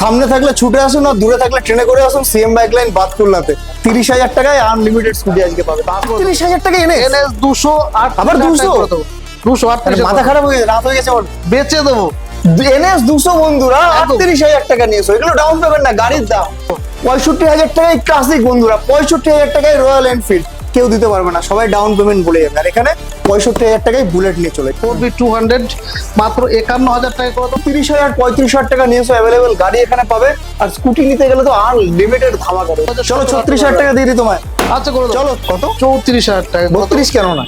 সামনে থাকলে ছুটে আসুন আর দূরে থাকলে ট্রেনে করে আসুন সিএম বাইক লাইন বাতকুল্লাতে 30,000 টাকায় আনলিমিটেড স্কুটি আজকে পাবে 30,000 টাকা এনে এনএস 208 আবার 200 238 মাথা খারাপ হয়ে গেছে রাত হয়ে গেছে ওর বেচে দেবো। এনএস 200 বন্ধুরা 38,000 টাকা নিয়েছো এগুলো ডাউন পেমেন্ট না গাড়ির দাম 65,000 টাকায় ক্লাসিক বন্ধুরা 65,000 টাকায় রয়্যাল এনফিল্ড কেউ দিতে পারবে না সবাই ডাউন পেমেন্ট বলে যাবে আর এখানে 65,000 টাকায় বুলেট নিয়ে চলে 4B200 মাত্র 51,000 টাকা করে দেবো। 30,000 35,000 টাকা নিয়েছো অ্যাভেলেবেল গাড়ি এখানে পাবে আর স্কুটি নিতে গেলে তো আনলিমিটেড ধামাকা দেবে চলো 36,000 টাকা দিয়ে দিই তোমায় আচ্ছা করে দেবো। চলো কত 34,000 টাকা 32 কেন না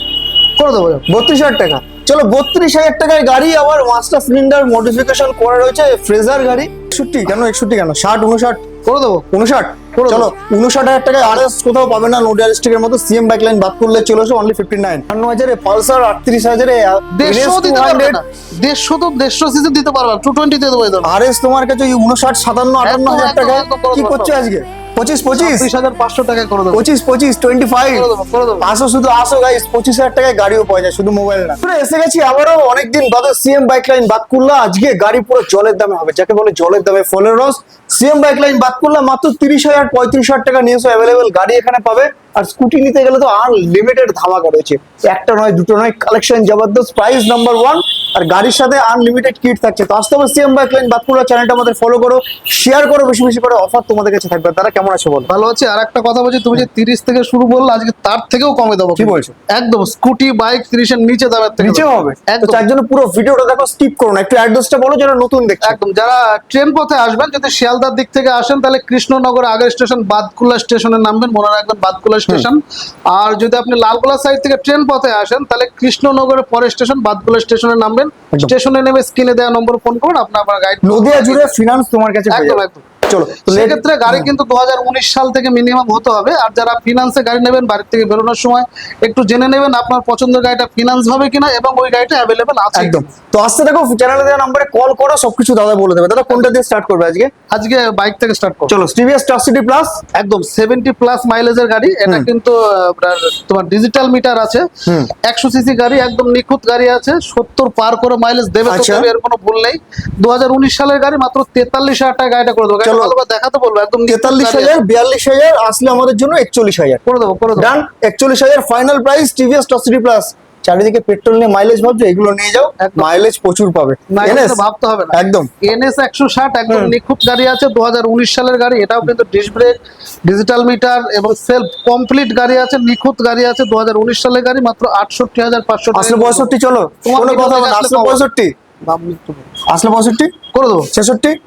করে দেবো। 32,000 টাকা চলো 32,000 টাকায় গাড়ি আবার মাস্টার সিলিন্ডার মডিফিকেশন করা রয়েছে ফ্রেজার গাড়ি 61 কেন 61 কেন 60 59 করে দেবো 59 চলো 59,000 টাকায় আরএস কোথাও পাবে না নো রিয়ালিস্টিকের মতো সিএম বাইক লাইন বাদ করলে চলে আসো অনলি 59 59,000 পালসার 38,000 150 দিতে পারবে না 150 তো 150 সিসি দিতে পারবে 220 দিয়ে দেবো একদম। আরএস তোমার কাছে 59 57 58,000 টাকা কি করছো আজকে 25,500 টাকা করে দেবো 25 আসো শুধু আসো গাইস 25,000 টাকায় গাড়িও পাওয়া যায় শুধু মোবাইল না পুরো এসে গেছি আবারও অনেকদিন বাদে সিএম বাইক লাইন বাতকুল্লা আজকে গাড়ি পুরো জলের দামে হবে যাকে বলে জলের দামে ফলের রস সিএম বাইক লাইন বাতকুল্লা মাত্র 30,000 35,000 টাকা নিয়েছো অ্যাভেলেবেল গাড়ি এখানে পাবে আর স্কুটি নিতে গেলে তো আনলিমিটেড ধামাকা রয়েছে একটা নয় দুটো নয় কালেকশন জবরদস্ত প্রাইস নাম্বার 1 আর গাড়ির সাথে আনলিমিটেড কিট থাকছে তো আসতে হবে সিএম বাইক লাইন বাতকুল্লা চ্যানেলটা আমাদের ফলো করো শেয়ার করো বেশি বেশি করে অফার তোমাদের কাছে থাকবে তারা কেমন আছে বলো ভালো আছে। আর একটা কথা বলছি তুমি যে 30 থেকে শুরু বললে আজকে তার থেকেও কমে দেবো কি বলছো একদম স্কুটি বাইক 30 এর নিচে দামের থেকে নিচে হবে তো একদম তার জন্য পুরো ভিডিওটা দেখো স্কিপ করো না একটু অ্যাড্রেসটা বলো যারা নতুন দেখছে একদম যারা ট্রেন পথে আসবেন যদি শিয়ালদার দিক থেকে আসেন তাহলে কৃষ্ণনগর আগের স্টেশন বাদকুল্লা স্টেশনে নামবেন মনে রাখবেন বাদকুল্লা স্টেশন আর যদি আপনি লালগোলা সাইড থেকে ট্রেন পথে আসেন তাহলে কৃষ্ণনগরের পরের স্টেশন বাদকুল্লা স্টেশনে নামবেন স্টেশনে নেমে স্ক্রিনে দেওয়া নম্বর ফোন করুন আপনার গাইড নদিয়া জুড়ে ফিনান্স তোমার কাছে একদম একদম চলো সেক্ষেত্রে গাড়ি কিন্তু 2019 সাল থেকে মিনিমাম হতে হবে আর যারা ফিনান্সে গাড়ি নেবেন বাড়ি থেকে বেরোনোর সময় একটু জেনে নেবেন আপনার পছন্দের গাড়িটা ফিনান্স হবে কিনা এবং ওই গাড়িটা অ্যাভেলেবেল আছে একদম তো আসতে দেখো চ্যানেলে দেওয়া নম্বরে কল করো সবকিছু দাদা বলে দেবে দাদা কোনটা দিয়ে স্টার্ট করবে আজকে বাইক থেকে স্টার্ট করো চলো টিভিএস স্টার সিটি প্লাস একদম 70 প্লাস মাইলেজের গাড়ি এটা কিন্তু তোমার ডিজিটাল মিটার আছে 100 সিসি গাড়ি একদম নিখুঁত গাড়ি আছে 70 পার করে মাইলেজ দেবে তো দেবে এর কোনো ভুল নেই 2019 সালের গাড়ি মাত্র 43,000 টাকা গাড়িটা করে দেবো গাড়ি ভালো দেখাতে বলবো একদম 43,000 42,000 আসলে আমাদের জন্য 41,000 করে দেবো ডান 41,000 final price TVS star city plus চারিদিকে পেট্রোল নিয়ে মাইলেজ ভাবছো এগুলো নিয়ে যাও মাইলেজ প্রচুর পাবে এনএস ভাবতে হবে না একদম এনএস 160 একদম নিখুঁত গাড়ি আছে 2019 সালের গাড়ি এটাও কিন্তু ডিস্ক ব্রেক ডিজিটাল মিটার এবং সেলফ কমপ্লিট গাড়ি আছে নিখুঁত গাড়ি আছে 2019 সালের গাড়ি মাত্র 68,500 টাকা আসলে 65 চলো কোনো কথা হবে না আসলে 65 দাম একটু আসলে 65 করে দেবো 66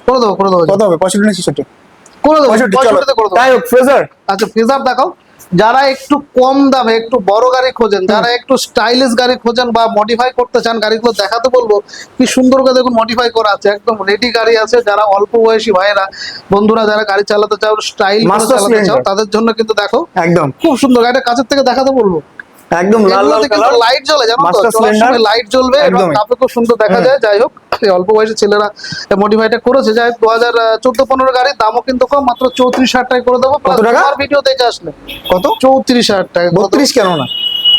করে দেবো কত হবে 65 না 66 করে দেবো 65 চলো তাই হোক ফ্রেজার আচ্ছা ফ্রেজার দেখাও যারা একটু কম দামে একটু বড় গাড়ি খোঁজেন যারা একটু স্টাইলিশ গাড়ি খোঁজেন বা মডিফাই করতে চান গাড়িগুলো দেখাতে বলবো কি সুন্দর করে দেখুন মডিফাই করা আছে একদম রেডি গাড়ি আছে যারা অল্প বয়সী ভাইরা বন্ধুরা যারা গাড়ি চালাতে চাও স্টাইল চালাতে চাও তাদের জন্য কিন্তু দেখো একদম খুব সুন্দর গাড়িটা কাছের থেকে দেখাতে বলবো একদম লাল লাল কালার লাইট জ্বলে জানো তো চলার সময় লাইট জ্বলবে এবং কাপে খুব সুন্দর দেখা যায় যাই হোক অল্প বয়সী ছেলেরা মডিফাইটা করেছে যাই 2014-15 গাড়ির দামও কিন্তু কম মাত্র 34,000 টাকা করে দেবো কত টাকা আর ভিডিও দেখে আসলে কত 34,000 টাকা 32 কেন না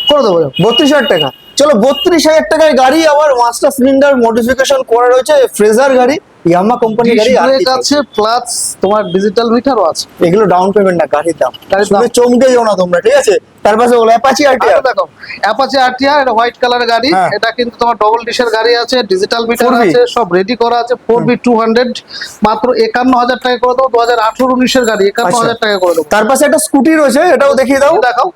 করে দেবো 32,000 টাকা চলো 32,000 টাকায় গাড়ি আবার মাস্টার সিলিন্ডার মডিফিকেশন করা রয়েছে ফ্রেজার গাড়ি ইয়ামাহা কোম্পানি গাড়ি আছে প্লাস তোমার ডিজিটাল মিটারও আছে এগুলো ডাউন পেমেন্ট না গাড়ির দাম শুনে চমকে যাও না তোমরা ঠিক আছে তার পাশে ওলা অ্যাপাচি আরটিআর দেখো অ্যাপাচি আরটিআর এটা হোয়াইট কালার গাড়ি এটা কিন্তু তোমার ডবল ডিশের গাড়ি আছে ডিজিটাল মিটার আছে সব রেডি করা আছে 4B200 মাত্র 51,000 টাকা করে দেবো 2018-19 এর গাড়ি 51,000 টাকা করে দেবো তার পাশে একটা স্কুটি রয়েছে এটাও দেখিয়ে দাও দেখাও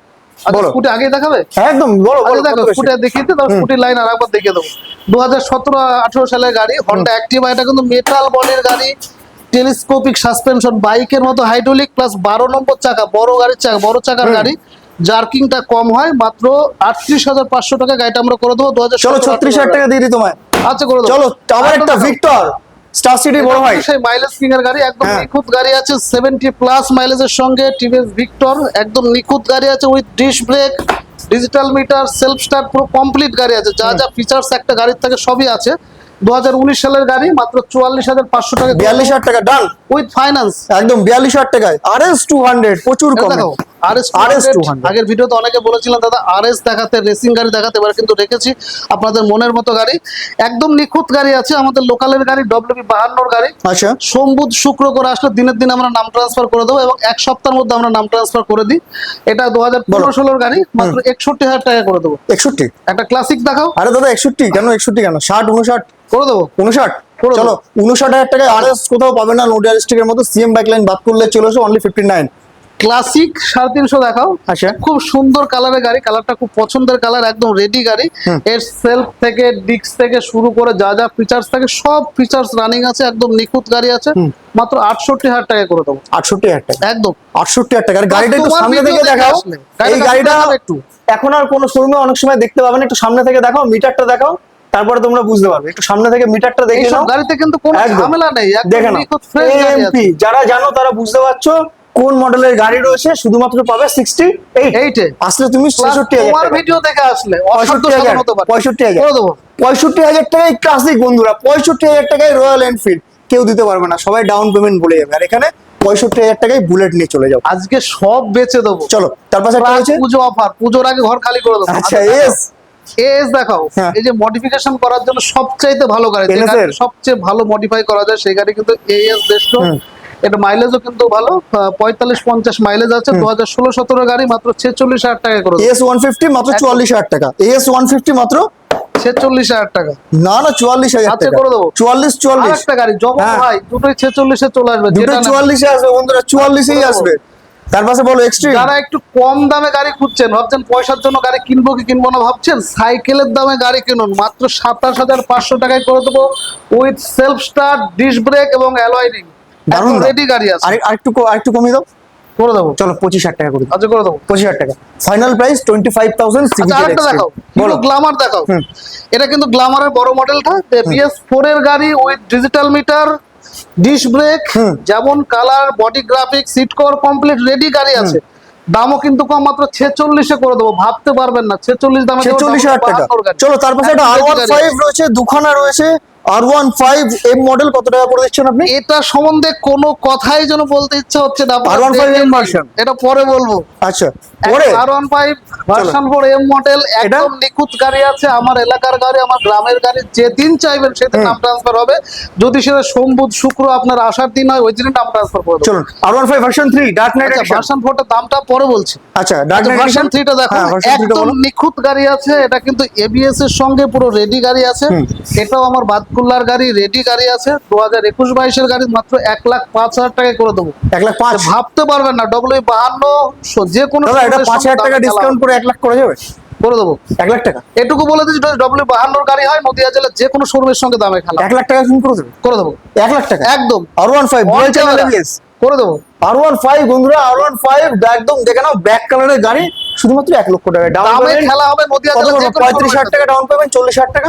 স্কুটি আগে দেখাবে একদম বলো বলো দেখো স্কুটি দেখিয়ে দাও স্কুটির লাইন আরেকবার দেখিয়ে দেবো 2017-18 সালের গাড়ি হন্ডা অ্যাক্টিভা এটা কিন্তু মেটাল বডির গাড়ি টেলিস্কোপিক সাসপেনশন বাইকের মতো হাইড্রোলিক প্লাস 12 নম্বর চাকা বড় গাড়ির চাকা বড় চাকার গাড়ি জার্কিংটা কম হয় মাত্র 38,500 টাকা গাড়িটা আমরা করে দেবো 2000 চলো 36,000 টাকা দিয়ে দিই তোমায় আচ্ছা করে দেবো চলো আবার একটা ভিক্টর স্টার সিটি বড় ভাই সেই মাইলেজ কিং এর গাড়ি একদম নিখুঁত গাড়ি আছে 70 প্লাস মাইলেজের সঙ্গে টিভিএস ভিক্টর একদম নিখুঁত গাড়ি আছে with disc brake digital meter self start পুরো কমপ্লিট গাড়ি আছে যা যা ফিচার্স একটা গাড়ির থেকে সবই আছে 2019 সালের গাড়ি মাত্র 44,500 টাকা 42,000 টাকা ডান উইথ ফাইন্যান্স একদম 42,000 টাকায় আরএস 200 প্রচুর কম RS RS 200 200 আগের ভিডিওতে অনেকে বলেছিলেন দাদা RS দেখাতে, রেসিং গাড়ি দেখাতে, এবার কিন্তু রেখেছি আপনাদের মনের মতো গাড়ি, একদম নিখুঁত গাড়ি আছে, আমাদের লোকালের গাড়ি, WB52 গাড়ি। আচ্ছা সোম বুধ শুক্র করে আসলে দিনের দিন আমরা নাম ট্রান্সফার করে দেবো এবং এক সপ্তাহের মধ্যে আমরা নাম ট্রান্সফার করে দিই। এটা 2015-16 গাড়ি, মাত্র 61,000 টাকা করে দেবো। 61? একটা ক্লাসিক দেখাও। আরে দাদা 61 কেন, 61 কেন, 60 59 করে দেবো। 59 করে চলো। 59,000 টাকায় RS কোথাও পাবে না, নোডিয়ালিস্টিকের মতো সিএম বাইক লাইন বাদ করলে চলে আসো অনলি 59। ক্লাসিক 350 দেখাও। আচ্ছা খুব সুন্দর কালারের গাড়ি, কালারটা খুব পছন্দের কালার, একদম রেডি গাড়ি। এর সেলফ থেকে ডিস্ক থেকে শুরু করে যা যা ফিচার্স থাকে সব ফিচার্স রানিং আছে, একদম নিখুঁত গাড়ি আছে, মাত্র 68,000 টাকা করে দেবো। 68,000 টাকা? একদম 68,000 টাকা। আর গাড়িটা একটু তোমার সামনে video থেকে দেখে দেখাও। আসলে। এই গাড়িটা একটু এখন আর কোনো শোরুমে অনেক সময় দেখতে পাবে না, একটু সামনে থেকে দেখাও, মিটারটা দেখাও, তারপরে তোমরা বুঝতে পারবে। একটু সামনে থেকে মিটারটা দেখে এইসব নাও। গাড়িতে কিন্তু কোনো একদম। ঝামেলা নেই, একদম দেখে নাও নিখুঁত ফ্রেশ গাড়ি আছে। AMP যারা জানো তারা বুঝতে পারছো কোন মডেলের গাড়ি রয়েছে, শুধুমাত্র পাবে 68 এইটে আসলে তুমি 66,000 তোমার টাকা। ভিডিও দেখে আসলে অসাধ্য 65,000 সাধন হতে পারে। 65,000 করে দেবো। 65,000 টাকায় ক্লাসিক বন্ধুরা, 65,000 টাকায় রয়্যাল এনফিল্ড কেউ দিতে পারবে না, সবাই ডাউন পেমেন্ট বলে যাবে। আর এখানে 65,000 টাকায় বুলেট নিয়ে চলে যাও। আজকে সব বেচে দেবো। চলো তার পাশে একটা রয়েছে। পুজো অফার, পুজোর আগে ঘর খালি করে দেবো। আচ্ছা এস এস দেখাও। হ্যাঁ। এই যে মডিফিকেশন করার জন্য সবচাইতে ভালো গাড়ি, যে NS গাড়ি এর? সবচেয়ে ভালো মডিফাই করা যায় সেই গাড়ি কিন্তু AS দেড়শো। এটা মাইলেজও কিন্তু ভালো, 45-50 মাইলেজ আছে। 2016-17 গাড়ি, মাত্র 46,000 টাকা করে দেবো। AS 150 মাত্র 44,000 টাকা। AS 150 মাত্র 46,000 টাকা। না না 44,000 আচ্ছা, টাকা। করে দেবো। 44 আরেকটা গাড়ি জগৎ হ্যাঁ। ভাই, দুটোই 46-এ চলে আসবে। দুটো যেটা নেবেন। 44 এ আসবে বন্ধুরা, 44 এই আসবে। তার পাশে বলো এক্সট্রিম। যারা একটু কম দামে গাড়ি খুঁজছেন, ভাবছেন পয়সার জন্য গাড়ি কিনবো কি কিনবো না ভাবছেন, সাইকেলের দামে গাড়ি কিনুন, মাত্র 27,500 টাকায় করে দেবো, with self start, disc brake এবং অ্যালয় রিং। দারুণ দাম। রেডি গাড়ি আছে। আরেকটু কমিয়ে দাও। করে দেবো। চলো 25,000 টাকা করে দাও। আচ্ছা, করে দেবো। 25,000 টাকা ফাইনাল প্রাইস 25,000 আচ্ছা, সিভিজেড আরেকটা দেখাও, হিরো গ্ল্যামার দেখাও। এটা কিন্তু গ্ল্যামারের বড় মডেলটা, BS4 এর গাড়ি, with digital meter, disc brake, যেমন colour, body graphics, seat cover complete ready গাড়ি আছে। দামও কিন্তু কম, মাত্র 46-এ করে দেবো। ভাবতে পারবেন না 46 দামে দেবো, 46,000 টাকা। 52 গাড়ি। চলো তার পাশে একটা একদম ready R15 গাড়ি আছে। রয়েছে, দুখানা রয়েছে। R15 M মডেল কত টাকা করে দিচ্ছেন আপনি? এটা সম্বন্ধে কোনো কথাই যেন বলতে ইচ্ছা হচ্ছে না। আপনারা R15 দেখে M নিন। version? এটা পরে বলবো। আচ্ছা পরে R15 ভার্সন 4 M মডেল, একদম নিখুঁত গাড়ি আছে, আমার এলাকার গাড়ি, আমার গ্রামের গাড়ি, যেদিন চাইবেন সেদিন নাম ট্রান্সফার হবে। যদি সেটা সোম বুধ শুক্র আপনার আসার দিন হয়, ওই দিন নাম ট্রান্সফার করে দেবো। চলুন R15 version 3 dark knight edition. Version 4 টার দামটা পরে বলছি। আচ্ছা ডার্ক নাইট ভার্সন এডিশন 3 টা দেখো, একদম নিখুঁত গাড়ি আছে। এটা কিন্তু ABS এর সঙ্গে পুরো রেডি গাড়ি আছে। এটাও আমার বাদকুল্লার গাড়ি, রেডি গাড়ি আছে। 2021-22 এর গাড়ি, মাত্র 1,05,000 টাকায় করে দেবো। 1,05,000 ভাবতে পারবেন না, W52 যে কোনো দাদা এটা শোরুমের 5,000 সঙ্গে টাকা দামে ডিসকাউন্ট করে 1 লাখ করা যাবে? করে দেবো। 1 লাখ টাকা? এটুকু বলে দিচ্ছি, W52 গাড়ি হয় নদিয়া জেলার যে কোনো শোরুমের সঙ্গে দামে খেলা 1 লাখ টাকা কিন করে দেবে? করে দেবো। 1 লাখ টাকা একদম R15 ডুয়াল চ্যানেল ABS করে দেবো। R15 বন্ধুরা, R15 একদম দেখে নাও, ব্ল্যাক কালারের গাড়ি, শুধুমাত্র 1 লক্ষ টাকা ডাউন দামে পেমেন্ট। খেলা হবে নদিয়া কত জেলার করবো? যে কোনো 35,000 টাকা ডাউন পেমেন্ট, 40,000 টাকা।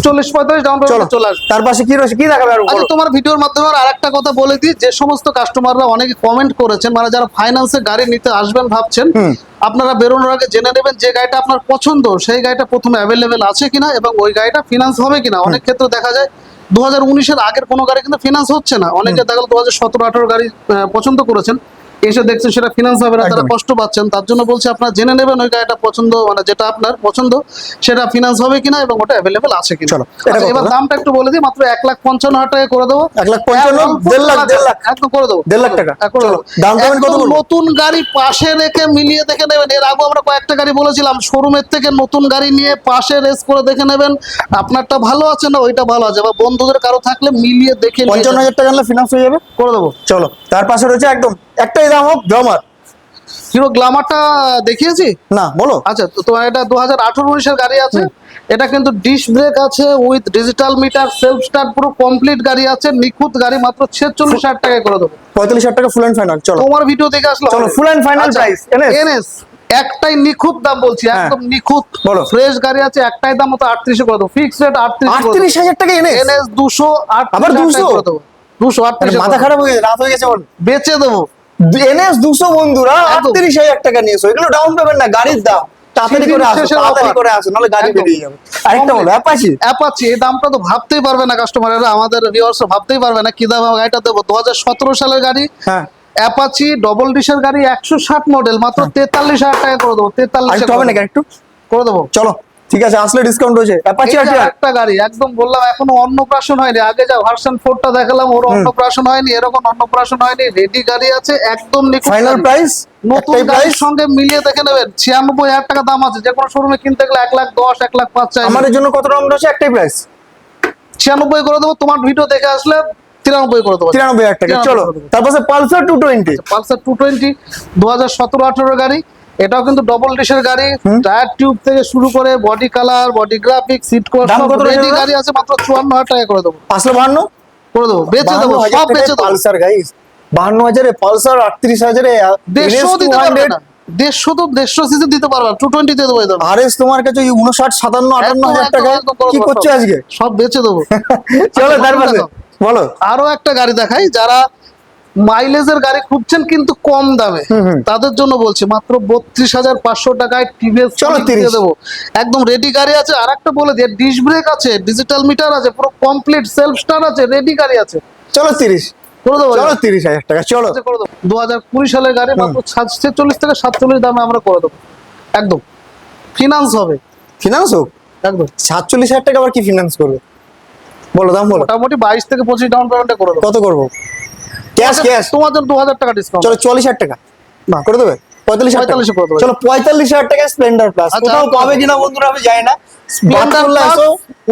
40-45 ডাউন চলো পেমেন্ট চলে আসবে। তার পাশে কি রয়েছে, কি দেখাবে আর আচ্ছা, বলো। তোমার ভিডিওর মাধ্যমে আর আরেকটা কথা বলে দিই, যে সমস্ত কাস্টমাররা অনেকে কমেন্ট করেছেন, মানে যারা ফাইন্যান্সে গাড়ি নিতে আসবেন ভাবছেন, আপনারা বেরোনোর আগে জেনে নেবেন যে গাড়িটা আপনার পছন্দ সেই গাড়িটা প্রথমে অ্যাভেলেবেল আছে কিনা এবং ওই গাড়িটা ফিনান্স হবে কিনা। অনেক ক্ষেত্রে দেখা যায় 2019-এর আগের কোনো গাড়ি কিন্তু ফিনান্স হচ্ছে না। অনেকে দেখা গেল 2017-18 গাড়ি পছন্দ করেছেন, এসে দেখছেন সেটা ফিনান্স হবে না, তারা একদমই। কষ্ট পাচ্ছেন। তার জন্য বলছি আপনারা জেনে নেবেন ওই গাড়িটা পছন্দ, মানে যেটা আপনার পছন্দ সেটা ফিনান্স হবে কিনা এবং ওটা অ্যাভেলেবেল আছে কিনা। চলো, এটা আচ্ছা, কত এবার দাম? দামটা একটু বলে দিই, মাত্র 1,55,000 টাকা করে দেবো। 1,55,000, 1.5 লাখ। একদম করে দেবো। 1.5 লাখ টাকা। করে চলো, দেবো। ডাউন পেমেন্ট কত একদম করবো? নতুন গাড়ি পাশে রেখে মিলিয়ে দেখে নেবেন। এর আগে আমরা কয়েকটা গাড়ি বলেছিলাম, শোরুমের থেকে নতুন গাড়ি নিয়ে পাশে রেস করে দেখে নেবেন আপনারটা ভালো আছে না ওইটা ভালো আছে, বা বন্ধুদের কারো থাকলে মিলিয়ে দেখে নিয়ে 55,000 টাকা আনলে ফিনান্স হয়ে যাবে। করে দেবো। চলো তার পাশে রয়েছে একদম একটাই দাম হোক, গ্ল্যামার। হিরো গ্ল্যামারটা দেখিয়েছি না বলো। আচ্ছা, তো তোমার এটা 2018-19-এর গাড়ি আছে। এটা কিন্তু ডিস্ক ব্রেক আছে, with digital metre, self start, পুরো কমপ্লিট গাড়ি আছে, নিখুঁত গাড়ি, মাত্র 46,000 টাকায় করে দেবো। 45,000 টাকা ফুল অ্যান্ড ফাইনাল। চলো তোমার ভিডিও দেখে আসলো চলো, full and final price, NS? NS একটাই নিখুঁত দাম বলছি, একদম নিখুঁত বলো। ফ্রেশ গাড়ি আছে, একটাই দাম মতো 38 করে দেবো। ফিক্স রেট 38,000 টাকা এনে NS 238 আবার 200 করে দেবো। 238 মাথা খারাপ হয়ে গেছে, রাত হয়ে গেছে বল। বেচে দেবো। NS 200 বন্ধুরা, একদম। 38,000 টাকা নিয়েছো, এগুলো ডাউন পেমেন্ট না, গাড়ির দাম। তাড়াতাড়ি করে আসো, শেষের তাড়াতাড়ি offer। করে আসো, নাহলে গাড়ি একদম। বেরিয়ে যাবে। আরেকটা বলো, অ্যাপাচি। অ্যাপাচি এই দামটা তো ভাবতেই পারবে না কাস্টমাররা, আমাদের ভিউয়ার্স ভাবতেই পারবে না কি দামে গাড়িটা দেবো। 2017 সালের গাড়ি, হ্যাঁ অ্যাপাচি ডবল ডিশের গাড়ি 160 মডেল মাত্র 43,000 টাকা করে দেবো। 43 আরেকটু হবে নাকি একটু? করে দেবো। চলো ঠিক আছে, আসলে ডিসকাউন্ট রয়েছে। অ্যাপাচি এই আর যে একটা গাড়ি একদম বললাম এখনো অন্নপ্রাশন হয়নি, আগে যা ভার্সন 4টা দেখালাম ওর অন্নপ্রাশন হয়নি, এরকম অন্নপ্রাশন হয়নি, রেডি গাড়ি আছে একদম নিখুঁত ফাইনাল গাড়ি। প্রাইস নতুন একটাই গাড়ির প্রাইস। সঙ্গে মিলিয়ে দেখে নেবেন 96,000 টাকা দাম আছে, যে কোনো শোরুমে কিনতে গেলে 1,10,000 1,05,000 চাই। আমাদের জন্য কত দাম রয়েছে? একটাই প্রাইস 96 করে দেবো, তোমার ভিডিও দেখে আসলে 93 করে দেবো। 93,000 টাকা। 93 চলো করে দেবো। তারপরে পালসার 220। পালসার 220 2017-18 গাড়ি, এটাও কিন্তু ডবল ডিশের গাড়ি, টায়ার টিউব থেকে শুরু করে body colour, body graphics, seat cover দাম সব কত রয়েছে রেডি দাদা? গাড়ি আছে, মাত্র 54,000 টাকা করে দেবো। 552 করে দেবো, বেচে দেবো, সব বেচে দেবো। পালসার গাইস 52,000 পালসার, 38,000 150 দিতে পারবে না, 150 সিসি দিতে পারবে না, 220 দিয়ে দেবো। আরএস তোমার কাছে 59, 57, 58,000 টাকা কি করছো আজকে? সব বেচে দেবো। চলো আচ্ছা, তারপরে দেখো। বলো। আরো একটা গাড়ি দেখাই, যারা মাইলেজের গাড়ি খুঁজছেন কিন্তু কম দামে, তাদের জন্য বলছি মাত্র 32,500 টাকায় টিভিএস চলো, 30 দিয়ে দেবো। একদম রেডি গাড়ি আছে। আর একটা বলে দিয়ে, ডিশ ব্রেক আছে, ডিজিটাল মিটার আছে, পুরো কমপ্লিট সেলফ স্টার্ট আছে, রেডি গাড়ি আছে। চলো 30, করে দেবো, চলো 30,000 টাকা। চলো করে দেবো। 2020 সালের গাড়ি মাত্র 46 থেকে 47 দামে আমরা করে দেবো। একদম ফিনান্স হবে, ফিনান্স হোক। একদম 47,000 টাকা আবার কি ফিনান্স করবে? বলো দাম বলো। মোটামুটি 22 থেকে 25 ডাউন পেমেন্টে করে দেবো। কত করবো? Cash cash. তোমার জন্য 2,000 টাকা ডিসকাউন্ট। চলো 40,000 টাকা না, করে দেবে। 45,000 টাকা 45,000 করে দেবো। চলো 45,000 টাকা স্প্লেন্ডার প্লাস। আচ্ছা, কোথাও পাবে কিনা বন্ধুরা আমি জানি না। Splendor plus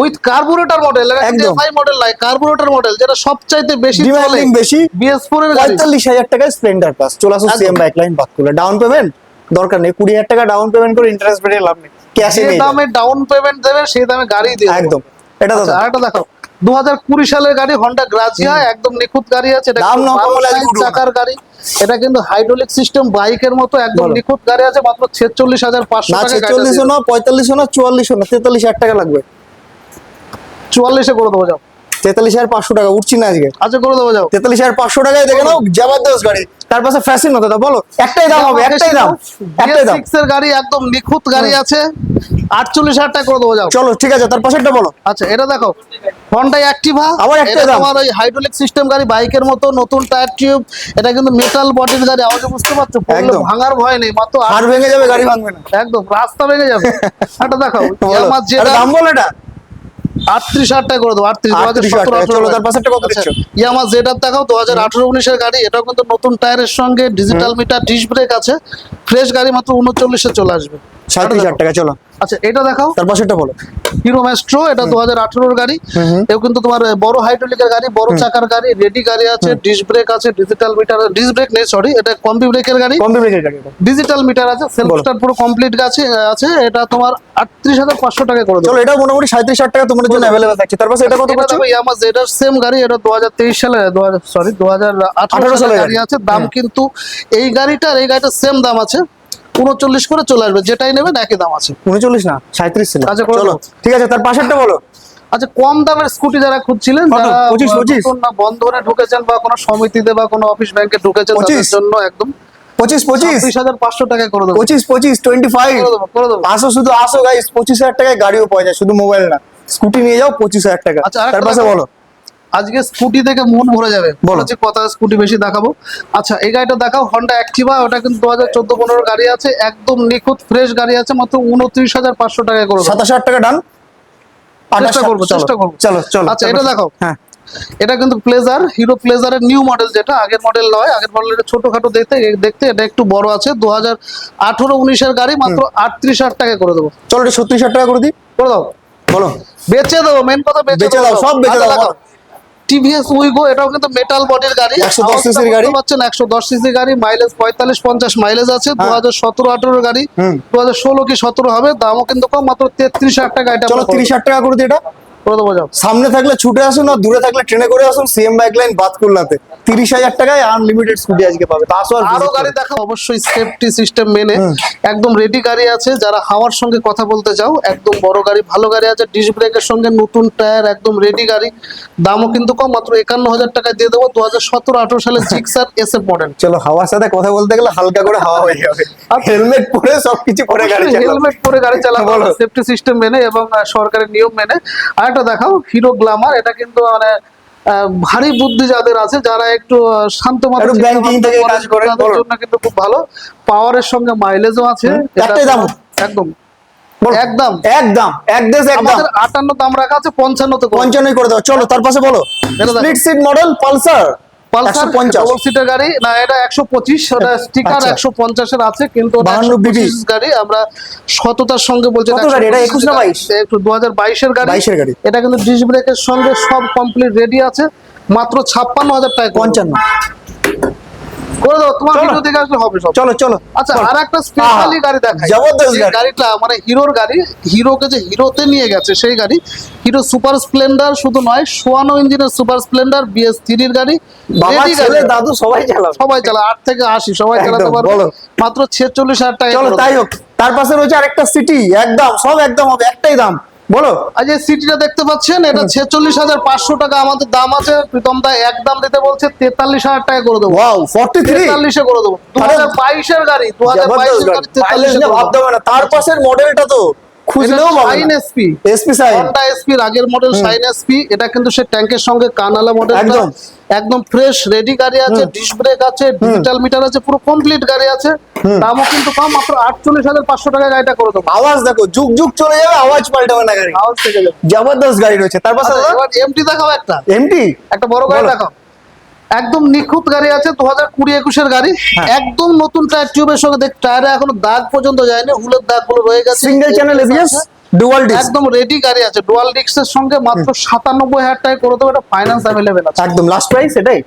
with carburettor model, একদম। এফআই মডেল নাই, কার্বুরেটর মডেল, যেটা সবচাইতে বেশি চলে, ডিমান্ডিং বেশি। BS4 এর গাড়ি। 45,000 টাকা স্প্লেন্ডার প্লাস। চলে আসো একদম। CM bike line Batkulla. Down payment দরকার নেই, 20,000 টাকা ডাউন পেমেন্ট করে ইন্টারেস্ট পেয়ে লাভ নেই, ক্যাশে যে নেই। দামে ডাউন পেমেন্ট দেবে সেই দামে গাড়ি দিয়ে দেবো। একদম। এটা আচ্ছা, দাদা আরেকটা দেখাও, 2020 সালের গাড়ি, হন্ডা গ্রাজিয়া, একদম নিখুঁত গাড়ি আছে। এটা দাম কিন্তু না কমালে আজকে 22 উঠবো না। চাকার গাড়ি, এটা কিন্তু হাইড্রোলিক সিস্টেম বাইকের মতো একদম বলো। নিখুঁত গাড়ি আছে, মাত্র 46,500 না টাকা। 46 না 45 না 44 না 43,000 টাকা লাগবে। 44 করে দেবো, যাও। 43,500 টাকা উঠছি না আজকে। আচ্ছা, করে দেবো, যাও। 43,500 টাকায় দেখে নাও জবরদস্ত গাড়ি। তার পাশে ফ্যাসিন না দাদা, বলো একটাই দাম হবে, একটাই দাম, একটাই দাম। BS6 এর গাড়ি একদম নিখুঁত গাড়ি আছে, 48,000 টাকা করে দেবো, যাও। চলো ঠিক আছে, তার পাশেরটা বলো। আচ্ছা, এটা দেখো, হন্ডা অ্যাক্টিভা, আবার একটাই এটা দাম। তোমার ওই হাইড্রোলিক সিস্টেম গাড়ি, বাইকের মতো, নতুন টায়ার টিউব, এটা কিন্তু মেটাল বডির গাড়ি, আওয়াজ বুঝতে পারছো, পড়লে একদম। ভাঙার ভয় নেই, মাত্র হাড় ভেঙে যাবে, গাড়ি ভাঙবে না। একদম রাস্তা ভেঙে যাবে। এটা দেখাও, বলো। ইয়ামাহা আরে জেড দাম বলো এটা। 38,000 টাকা করে দেবো। 38,000 টাকা। চলো তার পাশেরটা কত দিচ্ছ? ইয়ামাহা জেড দেখাও, 2018-19 এর গাড়ি, এটাও কিন্তু নতুন টায়ারের সঙ্গে ডিজিটাল মিটার, ডিশ ব্রেক আছে, ফ্রেশ গাড়ি, মাত্র 39-এ চলে আসবে। 37,000 টাকা। চলো আচ্ছা, এটা দেখাও, তার পাশেরটা বলো। হিরো ম্যাস্ট্রো, এটা 2018 গাড়ি, এও কিন্তু তোমার বড় হাইড্রোলিকের গাড়ি, বড় চাকার গাড়ি, রেডি গাড়ি আছে, ডিশ ব্রেক আছে, ডিজিটাল মিটার, ডিশ ব্রেক নেই সরি, এটা কম্বি ব্রেকের গাড়ি, কম্বি ব্রেকের গাড়ি এটা। ডিজিটাল মিটার আছে, সেলফ বলো। স্টার্ট পুরো কমপ্লিট আছে। এটা তোমার 38,500 টাকা করে দেবো। চলো এটা মোটামুটি 37,000 টাকা তোমাদের জন্য অ্যাভেলেবল থাকছে। তার পাশে এটা কত এটা করছো? দেখো, ইয়ামাহা জেডার সেম গাড়ি, এটা 2018 সালের গাড়ি আছে, দাম কিন্তু এই গাড়িটার এই গাড়িটার সেম দাম আছে, 39 করে চলে আসবে, যেটাই নেবেন একই দাম আছে। 39 না 37 ছিল। আচ্ছা, করে চলো দাও। ঠিক আছে, তার পাশেরটা বলো। আচ্ছা, কম দামের স্কুটি যারা খুঁজছিলেন, কত? যারা 25? নতুন না বন্ধনে ঢুকেছেন বা কোনো সমিতিতে বা কোনো অফিস ব্যাংকে ঢুকেছেন, 25? তাদের জন্য একদম 25 36,500 টাকায় করে দেবো। 25 25 করে দেবো, করে দেবো। আসো শুধু আসো গাইস, 25,000 টাকায় গাড়িও পাওয়া যায়, শুধু মোবাইল না, স্কুটি নিয়ে যাও 25,000 টাকা। আচ্ছা, আরেকটা তার পাশে দেখো। বলো। আজকে স্কুটি থেকে মন ভরে যাবে, বলো। বলেছি কথা, স্কুটি বেশি দেখাবো। আচ্ছা, এই গাড়িটা দেখাও, হন্ডা অ্যাক্টিভা, ওটা কিন্তু 2014-15 গাড়ি আছে, একদম নিখুঁত ফ্রেশ গাড়ি আছে, মাত্র 29,500 টাকায় করে দেবো। 27,000 টাকা ডান। চেষ্টা করবো, চেষ্টা করবো। চলো চলো। আচ্ছা, এটা দেখাও, হ্যাঁ এটা কিন্তু প্লেজার, হিরো প্লেজারের নিউ মডেল, যেটা আগের মডেল নয়, আগের মডেলটা ছোটখাটো দেখতে দেখতে এটা একটু বড় আছে, 2018-19 এর গাড়ি, মাত্র 38,000 টাকায় করে দেবো। চলো এটা 36,000 টাকা করে দিই। করে দাও, বলো। বেচে দেবো, মেন কথা বেচে বেচে দাও, সব বেচে দাও। টিভিএস উইগো, এটাও কিন্তু মেটাল বডির গাড়ি, 110 cc র গাড়ি। পাচ্ছেন 110 সিসি গাড়ি, মাইলেজ 45-50 মাইলেজ আছে, 2017-18 গাড়ি, 2016 কি 17 হবে, দামও কিন্তু কম, মাত্র 33,000 টাকা। এটা চলো 30,000 টাকা করে দিই এটা। করে দেবো, যাও। সামনে থাকলে ছুটে আসুন, আর দূরে থাকলে ট্রেনে করে আসুন, সিএম বাইক লাইন বাতকুল্লাতে 30,000 টাকায় আনলিমিটেড স্কুটি আজকে পাবে। তা আসো আর আরো visit গাড়ি করো। দেখা, অবশ্যই সেফটি সিস্টেম মেনে একদম রেডি গাড়ি আছে, যারা হাওয়ার সঙ্গে কথা বলতে চাও, একদম বড় গাড়ি, ভালো গাড়ি আছে, ডিশ ব্রেকের সঙ্গে নতুন টায়ার, একদম রেডি গাড়ি, দামও কিন্তু কম, মাত্র 51,000 টাকায় দিয়ে দেবো, 2017-18 সালের জিক্সার এসএফ মডেল। চলো হাওয়ার সাথে কথা বলতে গেলে হালকা করে হাওয়া হয়ে যাবে, হেলমেট পরে সবকিছু করে গাড়ি চালাও। হেলমেট পরে গাড়ি চালাবো, বলো। সেফটি সিস্টেম মেনে এবং সরকারের নিয়ম মেনে। আরেকটা দেখাও, হিরো গ্ল্যামার, এটা কিন্তু মানে ভারী বুদ্ধি যাদের আছে, যারা একটু শান্ত মাথায় একটু চিন্তা banking ভাবনা থেকে করেন, কাজ করেন, তাদের বলুন। জন্য কিন্তু খুব ভালো। পাওয়ারের সঙ্গে মাইলেজও আছে। এটা একটাই দাম? একদম বলো। একদম একদম এক দেশ একদম আমাদের 58 দাম রাখা আছে, 55 তে 55 করে দাও। চলো তার পাশে বলো, এটা দেখো। Split seat model Pulsar Pulsar 150। Double সিটের গাড়ি না, এটা 125, ওটা স্টিকার আচ্ছা। 150 এর আছে, কিন্তু ওটা 52 BB 125 গাড়ি। আমরা সততার সঙ্গে বলছি কত গাড়ি? এটা 21 না 22? একটু 2022 এর গাড়ি। 22 এর গাড়ি। এটা কিন্তু ডিস্ক ব্রেকের সঙ্গে সব কমপ্লিট রেডি আছে, মাত্র 56,000 টাকা করে 55। করে দাও। তোমার চলো। ভিডিও দেখে আসলে হবে সব। চলো চলো আচ্ছা, চলো। আর একটা স্পেশালি আহা, গাড়ি দেখাই। জবরদস্ত যে গাড়ি। গাড়িটা মানে হিরোর গাড়ি, হিরোকে যে হিরোতে নিয়ে গেছে সেই গাড়ি, হিরো সুপার স্প্লেন্ডার শুধু নয়, 54 ইঞ্জিনের সুপার স্প্লেন্ডার BS3 এর গাড়ি। বাবা Ready ছেলে গাড়ি। দাদু সবাই চালাবে। সবাই চালা, 8 থেকে 80 সবাই একদম, চালাতে পারবে, বলো। মাত্র 46,000 টাকা। চলো তাই হোক। তার পাশে রয়েছে আরেকটা সিটি, একদম সব একদম হবে, একটাই দাম বলো। আজ এই সিটিটা দেখতে পাচ্ছেন, এটা 46,500 টাকা আমাদের দাম আছে। প্রীতম দা একদম দিতে বলছে 43,000 টাকা করে দেবো। ওয়াও 43 43 করে দেবো। 2022 এর গাড়ি, 2022 এর গাড়ি মাইলেজ 43 নিয়ে ভাবতে হবে না। তার পাশের মডেলটা তো খুঁজলেও পাবে শাইন না। SP, SP Shine Honda SP আগের মডেল শাইন এসপি। এটা কিন্তু সে ট্যাঙ্কের সঙ্গে কানালা মডেল, একদম। একদম ফ্রেশ রেডি গাড়ি আছে, ডিস্ক ব্রেক আছে, ডিজিটাল মিটার আছে, পুরো কমপ্লিট গাড়ি আছে। দামও কিন্তু কম, মাত্র 48,500 টাকা গাড়িটা করে দেবো। আওয়াজ দেখো, যুগ যুগ চলে যাবে, আওয়াজ পাল্টাবে না গাড়ি। আওয়াজ থেকে যাবে। জবরদস্ত গাড়ি রয়েছে। তার পাশে আচ্ছা, এবার এমটি দেখাও একটা, এমটি একটা বড় গাড়ি বলো। দেখাও। একদম নিখুঁত গাড়ি আছে, 2020-21 এর গাড়ি। হ্যাঁ। একদম নতুন টায়ার টিউবের সঙ্গে, দেখ টায়ারে এখনো দাগ পর্যন্ত যায়নি, হুলের দাগগুলো রয়ে গেছে। Single channel ABS dual disk, একদম রেডি গাড়ি আছে, ডুয়াল ডিস্কের সঙ্গে মাত্র 97,000 টাকা করে দেবো। এটা ফাইন্যান্স অ্যাভেলেবেল আছে একদম লাস্ট প্রাইস এটাই।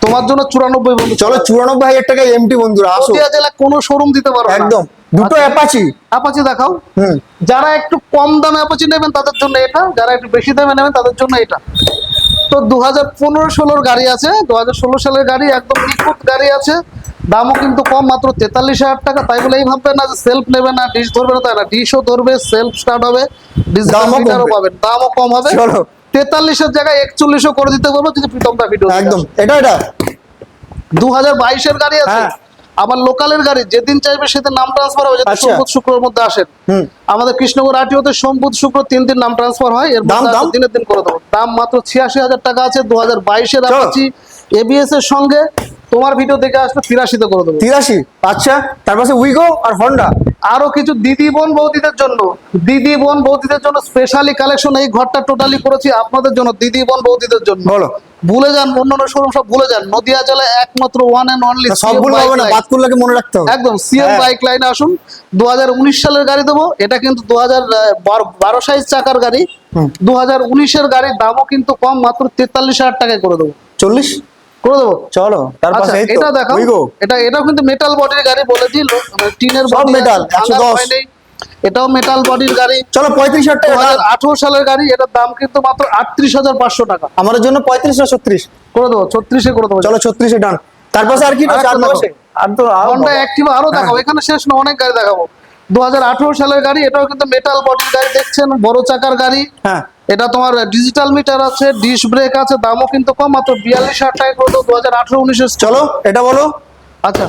তোমার জন্য। 94 বন্ধু। চলো 94,000 টাকায় এমটি বন্ধুরা আসো। নদিয়া জেলা কোনো শোরুম দিতে পারো না। একদম দুটো অ্যাপাচি। অ্যাপাচি দেখাও। হুম যারা একটু কম দামে অ্যাপাচি নেবেন তাদের জন্য এটা, যারা একটু বেশি দামে নেবেন তাদের জন্য এটা। তো 2015-16 গাড়ি আছে, 2016 সালের গাড়ি, একদম নিখুঁত গাড়ি আছে। দামও কিন্তু কম, মাত্র 43,000 টাকা। তাই বলে এই ভাববেন না যে সেলফ নেবে না, ডিশ ধরবে না, তাই না। ডিশও ধরবে, সেলফ স্টার্ট হবে, ডিজিটাল দামও মিটারও কমবে। পাবেন, দামও কম হবে। চলো 43-এর জায়গায় 41 করে দিতে পারবো যদি প্রীতমটা ভিডিও একদম এটা এটা 2022 এর গাড়ি আছে। হ্যাঁ। আবার লোকালের গাড়ি, যেদিন চাইবে সেদিন নাম ট্রান্সফার হবে, যদি আচ্ছা। সোম বুধ শুক্রের মধ্যে আসেন। হুম আমাদের কৃষ্ণনগর আরটিওতে সোম বুধ শুক্র 3 দিন নাম ট্রান্সফার হয়, এর দাম, মধ্যে দাম? দিনের দিন করে দেবো। দাম মাত্র 86,000 টাকা আছে, 2022 এর চলো। আপাচি এবিএস এর সঙ্গে। তোমার ভিডিও দেখে আসলে 83 করে দেবো। 83। আচ্ছা তার পাশে উইগো আর হন্ডা। আরো কিছু দিদি বোন বৌদিদের জন্য, দিদি বোন বৌদিদের জন্য স্পেশালি কালেকশন এই ঘরটা টোটালি করেছি আপনাদের জন্য, দিদি বোন বৌদিদের জন্য। বলো। ভুলে যান অন্যান্য শোরুম সব ভুলে যান, নদিয়া জেলায় একমাত্র ওয়ান এন্ড অনলি সবগুলো হবে না, বাদকুল্লাকে মনে রাখতে হবে। একদম সিএম হ্যাঁ। বাইক লাইনে আসুন। 2019 সালের গাড়ি দেবো। এটা কিন্তু 2012 সাইজ চাকার গাড়ি, 2019 এর গাড়ির দামও কিন্তু কম, মাত্র 43,000 টাকায় করে দেবো। 40 করে দেবো। চলো তার আচ্ছা, পাশে এই তো এটা দেখাও। উইগো। এটাও কিন্তু মেটাল বডির গাড়ি, বলে দিল টিনের সব বডি, metal, 110। এটাও মেটাল বডির গাড়ি। চলো 35,000 টাকা দাম। 2018 সালের গাড়ি, এটার দাম কিন্তু মাত্র 38,500 টাকা। আমাদের জন্য 35 না 36? করে দেবো 36-এ করে দেবো। চলো 36 ডান। তার পাশে আর কি আরেকটা চার দেখো। পাশে আর তো হন্ডা অ্যাক্টিভা আরো দেখাবো, এখানে শেষ না, অনেক গাড়ি দেখাবো। 2018 সালের গাড়ি, এটাও কিন্তু মেটাল বডির গাড়ি, দেখছেন বড় চাকার গাড়ি। হ্যাঁ এটা তোমার ডিজিটাল মিটার আছে, ডিশ ব্রেক আছে, দামও কিন্তু কম, মাত্র 42,000 টাকা করে দেবো। 2018-19 চলো এটা বলো। আচ্ছা,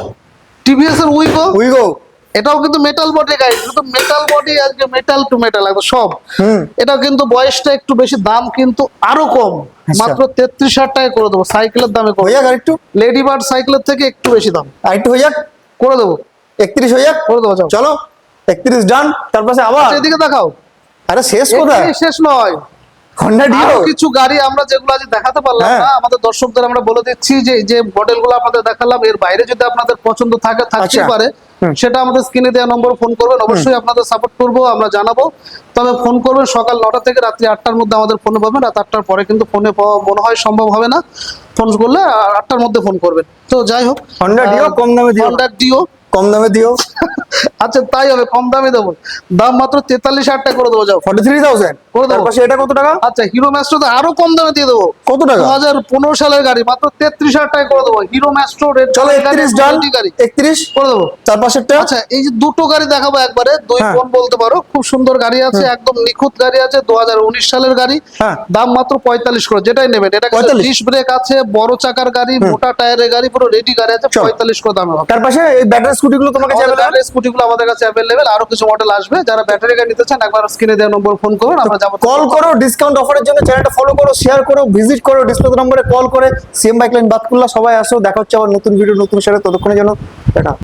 টিভিএস এর উইগো, উইগো এটাও কিন্তু মেটাল বডি গাড়ি, শুধু মেটাল বডি, আজকে মেটাল টু মেটাল একদম সব। হুম এটাও কিন্তু বয়সটা একটু বেশি, দাম কিন্তু আরো কম, মাত্র 33,000 টাকা করে দেবো। সাইকেলের দামে করে হয়ে যাক আর একটু, লেডি বার্ড সাইকেলের থেকে একটু বেশি দাম আর একটু হয়ে যাক, করে দেবো। 31 হয়ে যাক। করে দেবো, যাও। চলো 31 ডান। তার পাশে আবার আচ্ছা, এদিকে দেখাও। আরে শেষ কোথায়? এখানেই শেষ নয়, হন্ডা ডিও। আরো কিছু গাড়ি আমরা যেগুলো আজ দেখাতে পারলাম হ্যাঁ। না, আমাদের দর্শকদের আমরা বলে দিচ্ছি যে যে মডেলগুলো আপনাদের দেখালাম, এর বাইরে যদি আপনাদের পছন্দ থাকতেই আচ্ছা। পারে, হুম। সেটা আমাদের স্ক্রিনে দেওয়া নম্বরে ফোন করবেন, অবশ্যই আপনাদের সাপোর্ট করবো, আমরা জানাবো। তবে ফোন করবেন সকাল 9টা থেকে রাত্রি 8টার মধ্যে আমাদের ফোনে পাবেন। রাত 8টার পরে কিন্তু ফোনে পাওয়া মনে হয় সম্ভব হবে না। ফোন করলে 8টার মধ্যে ফোন করবেন। তো যাই হোক, হন্ডা ডিও কম দামে দিও। হন্ডা ডিও কম দামে দিও। আচ্ছা তাই হবে, কম দামে দেবো। দাম মাত্র 43,000 টাকা করে দেবো, যাও। 43,000 করে দেবো। তার পাশে এটা কত টাকা? আচ্ছা, হিরো ম্যাস্ট্রো তো আরো কম দামে দিয়ে দেবো। কত টাকা? 2015 সালের গাড়ি, মাত্র 33,000 টাকা করে দেবো। হিরো ম্যাস্ট্রো রেড চলো 31 ডান। গাড়ি 31 করে দেবো। তার পাশেরটা। আচ্ছা, এই যে দুটো গাড়ি দেখাবো একবারে, দুই হ্যাঁ। ফোন বলতে পারো, খুব সুন্দর গাড়ি আছে, একদম নিখুঁত গাড়ি আছে, 2019 সালের গাড়ি। হ্যাঁ। দাম মাত্র 45 করে, যেটাই নেবেন। এটা 45? ডিশ ব্রেক আছে, বড় চাকার গাড়ি, মোটা টায়ারের গাড়ি, পুরো রেডি গাড়ি আছে, চলো। 45 করে দামে হবে। তার পাশে এই ব্যাটারি স্কুটি গুলো তোমার কাছে আমাদের available? ব্যাটারি স্কুটিগুলো আমাদের কাছে অ্যাভেলেবেল, আরো কিছু মডেল আসবে। যারা ব্যাটারি গাড়ি নিতে চান একবার স্ক্রিনে দেওয়া নম্বর ফোন করুন, আমরা যাবো। কল করো ডিসকাউন্ট অফারের জন্য, চ্যানেলটা ফলো করো, শেয়ার করো, ভিজিট করো, ডিসপ্লে নম্বরে কল করে সিএম বাইক লাইন বাতকুল্লা সবাই আসো। দেখা হচ্ছে আবার নতুন ভিডিও নতুন সাথে, ততক্ষণের জন্য টাটা।